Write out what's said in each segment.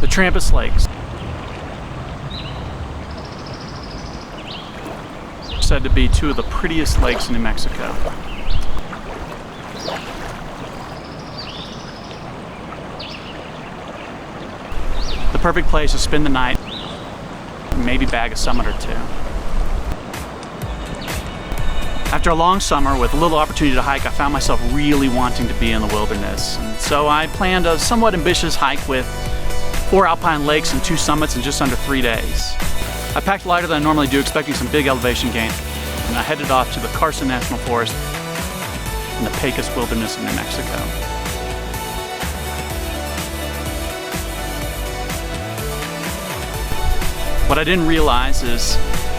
The Trampas Lakes. Said to be two of the prettiest lakes in New Mexico. The perfect place to spend the night, maybe bag a summit or two. After a long summer with little opportunity to hike, I found myself really wanting to be in the wilderness. And so I planned a somewhat ambitious hike with 4 alpine lakes and 2 summits in just under 3 days. I packed lighter than I normally do, expecting some big elevation gain, and I headed off to the Carson National Forest in the Pecos Wilderness of New Mexico. What I didn't realize is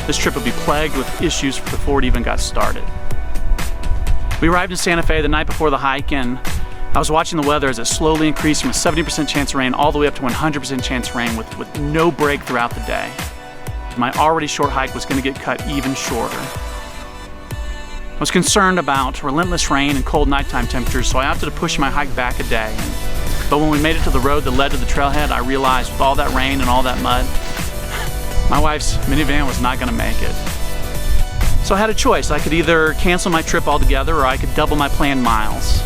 this trip would be plagued with issues before it even got started. We arrived in Santa Fe the night before the hike, and I was watching the weather as it slowly increased from a 70% chance of rain all the way up to 100% chance of rain with no break throughout the day. My already short hike was going to get cut even shorter. I was concerned about relentless rain and cold nighttime temperatures, so I opted to push my hike back a day. But when we made it to the road that led to the trailhead, I realized with all that rain and all that mud, my wife's minivan was not going to make it. So I had a choice. I could either cancel my trip altogether or I could double my planned miles.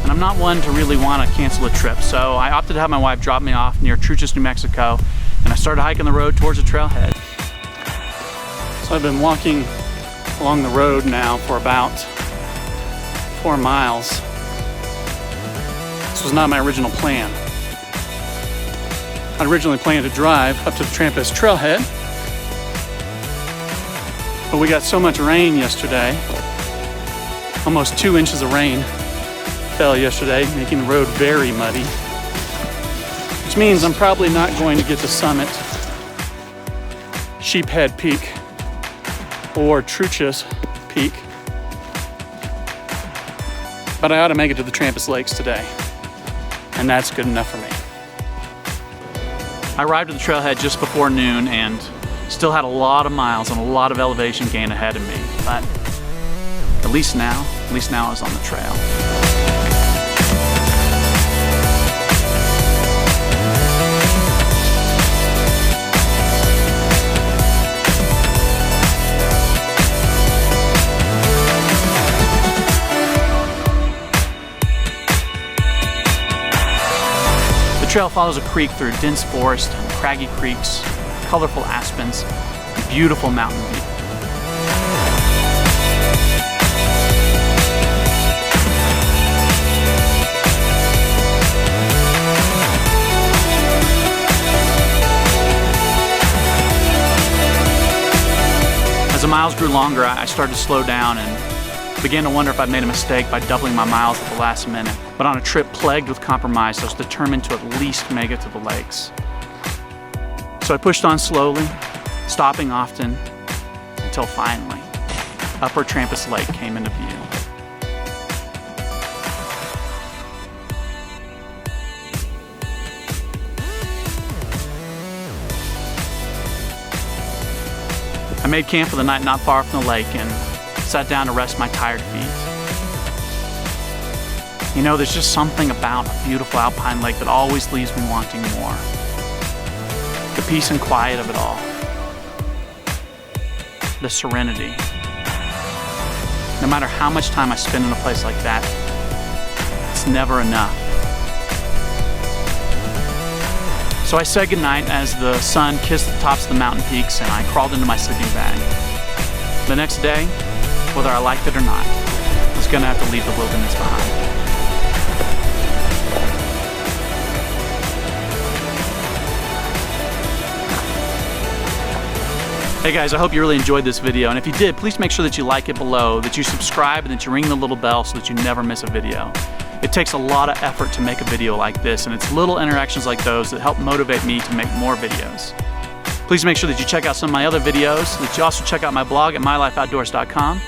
And I'm not one to really want to cancel a trip, so I opted to have my wife drop me off near Trampas, New Mexico, and I started hiking the road towards the trailhead. So I've been walking along the road now for about 4 miles. This was not my original plan. I originally planned to drive up to the Trampas trailhead, but we got so much rain yesterday, almost 2 inches of rain fell yesterday, making the road very muddy, which means I'm probably not going to get to summit Sheephead Peak or Trampas Peak, but I ought to make it to the Trampas Lakes today, and that's good enough for me. I arrived at the trailhead just before noon and still had a lot of miles and a lot of elevation gain ahead of me, but at least now I was on the trail. The trail follows a creek through dense forest, craggy creeks, colorful aspens, and beautiful mountain view. As the miles grew longer, I started to slow down and began to wonder if I'd made a mistake by doubling my miles at the last minute. But on a trip plagued with compromise, I was determined to at least make it to the lakes. So I pushed on slowly, stopping often, until finally, Upper Trampas Lake came into view. I made camp for the night not far from the lake and sat down to rest my tired feet. You know, there's just something about a beautiful alpine lake that always leaves me wanting more. The peace and quiet of it all. The serenity. No matter how much time I spend in a place like that, it's never enough. So I said goodnight as the sun kissed the tops of the mountain peaks and I crawled into my sleeping bag. The next day, whether I liked it or not, I was gonna have to leave the wilderness behind. Hey guys, I hope you really enjoyed this video, and if you did, please make sure that you like it below, that you subscribe, and that you ring the little bell so that you never miss a video. It takes a lot of effort to make a video like this, and it's little interactions like those that help motivate me to make more videos. Please make sure that you check out some of my other videos, that you also check out my blog at MyLifeOutdoors.com,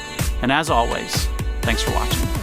and as always, thanks for watching.